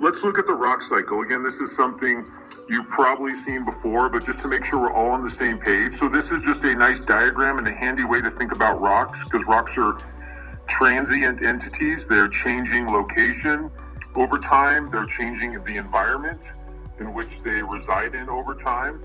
Let's look at the rock cycle. Again, this is something you've probably seen before, but just to make sure we're all on the same page. So this is just a nice diagram and a handy way to think about rocks, because rocks are transient entities. They're changing location over time. They're changing the environment in which they reside in over time.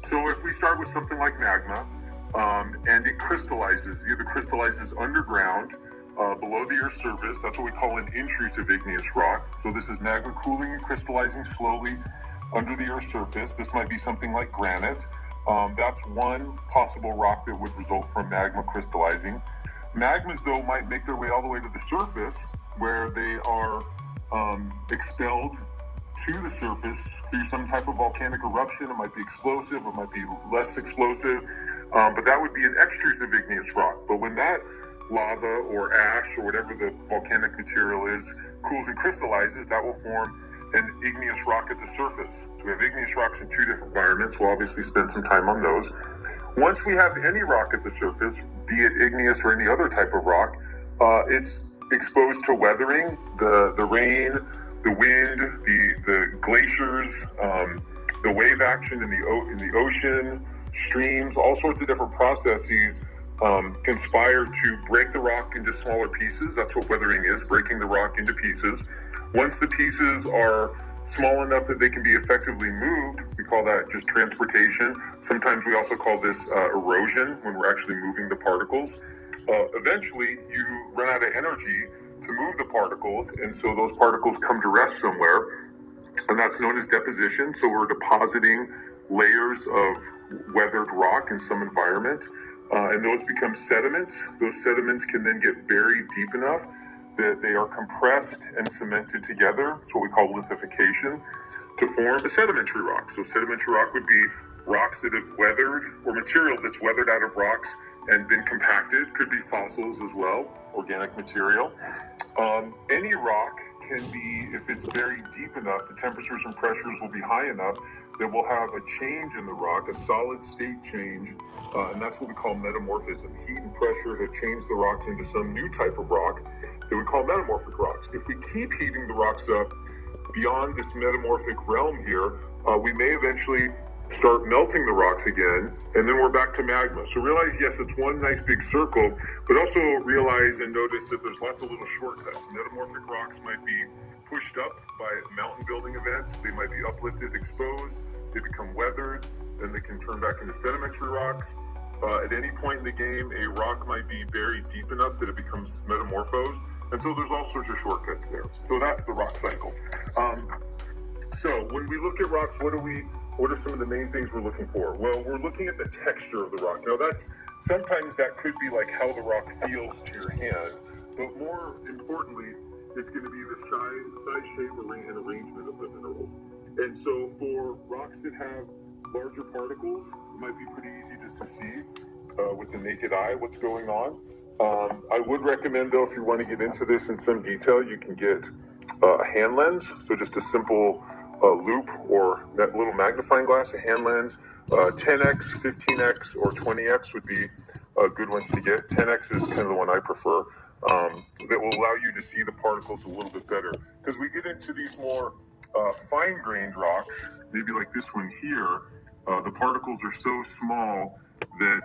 So if we start with something like magma, and it crystallizes, either crystallizes underground, below the Earth's surface. That's what we call an intrusive igneous rock. So this is magma cooling and crystallizing slowly under the Earth's surface. This might be something like granite. That's one possible rock that would result from magma crystallizing. Magmas, though, might make their way all the way to the surface, where they are expelled to the surface through some type of volcanic eruption. It might be explosive, it might be less explosive, but that would be an extrusive igneous rock. But when that lava or ash or whatever the volcanic material is cools and crystallizes, that will form an igneous rock at the surface. So we have igneous rocks in two different environments. We'll obviously spend some time on those. Once we have any rock at the surface, be it igneous or any other type of rock, it's exposed to weathering, the rain, the wind, the glaciers, the wave action in the ocean, streams, all sorts of different processes conspire to break the rock into smaller pieces. That's what weathering is, breaking the rock into pieces. Once the pieces are small enough that they can be effectively moved, we call that just transportation. Sometimes we also call this erosion, when we're actually moving the particles. Eventually, you run out of energy to move the particles, and so those particles come to rest somewhere, and that's known as deposition. So we're depositing layers of weathered rock in some environment, and those become sediments. Those sediments can then get buried deep enough that they are compressed and cemented together. It's what we call lithification, to form a sedimentary rock. So sedimentary rock would be rocks that have weathered, or material that's weathered out of rocks and been compacted. Could be fossils as well, organic material. Any rock can be, if it's buried deep enough, the temperatures and pressures will be high enough that we'll have a change in the rock, a solid state change, and that's what we call metamorphism. Heat and pressure have changed the rocks into some new type of rock that we call metamorphic rocks. If we keep heating the rocks up beyond this metamorphic realm here, we may eventually start melting the rocks again, and then we're back to magma. So realize, yes, it's one nice big circle, but also realize and notice that there's lots of little shortcuts. Metamorphic rocks might be pushed up by mountain building events. They might be uplifted, exposed. They become weathered, then they can turn back into sedimentary rocks. At any point in the game, a rock might be buried deep enough that it becomes metamorphosed. And so there's all sorts of shortcuts there. So that's the rock cycle. So when we look at rocks, what are some of the main things we're looking for? Well, we're looking at the texture of the rock. Now sometimes that could be like how the rock feels to your hand, but more importantly, it's going to be the size, shape, and arrangement of the minerals. And so for rocks that have larger particles, it might be pretty easy just to see with the naked eye what's going on. I would recommend, though, if you want to get into this in some detail, you can get a hand lens. So just a simple loop or that little magnifying glass, a hand lens. 10x, 15x, or 20x would be good ones to get. 10x is kind of the one I prefer. That will allow you to see the particles a little bit better. Because we get into these more fine-grained rocks, maybe like this one here, the particles are so small that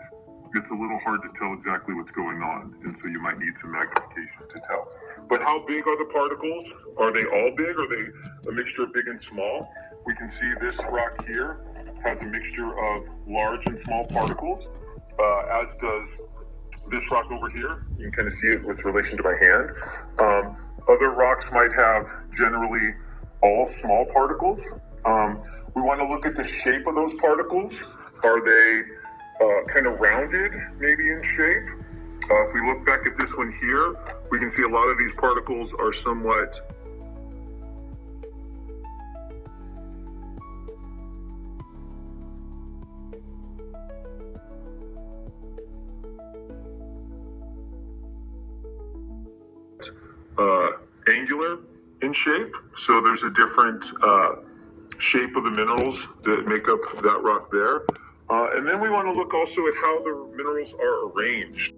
it's a little hard to tell exactly what's going on, and so you might need some magnification to tell. But how big are the particles? Are they all big? Are they a mixture of big and small? We can see this rock here has a mixture of large and small particles, as does this rock over here. You can kind of see it with relation to my hand. Other rocks might have generally all small particles. We want to look at the shape of those particles. Are they kind of rounded, maybe in shape? If we look back at this one here, we can see a lot of these particles are somewhat angular in shape. So there's a different shape of the minerals that make up that rock there. And then we want to look also at how the minerals are arranged.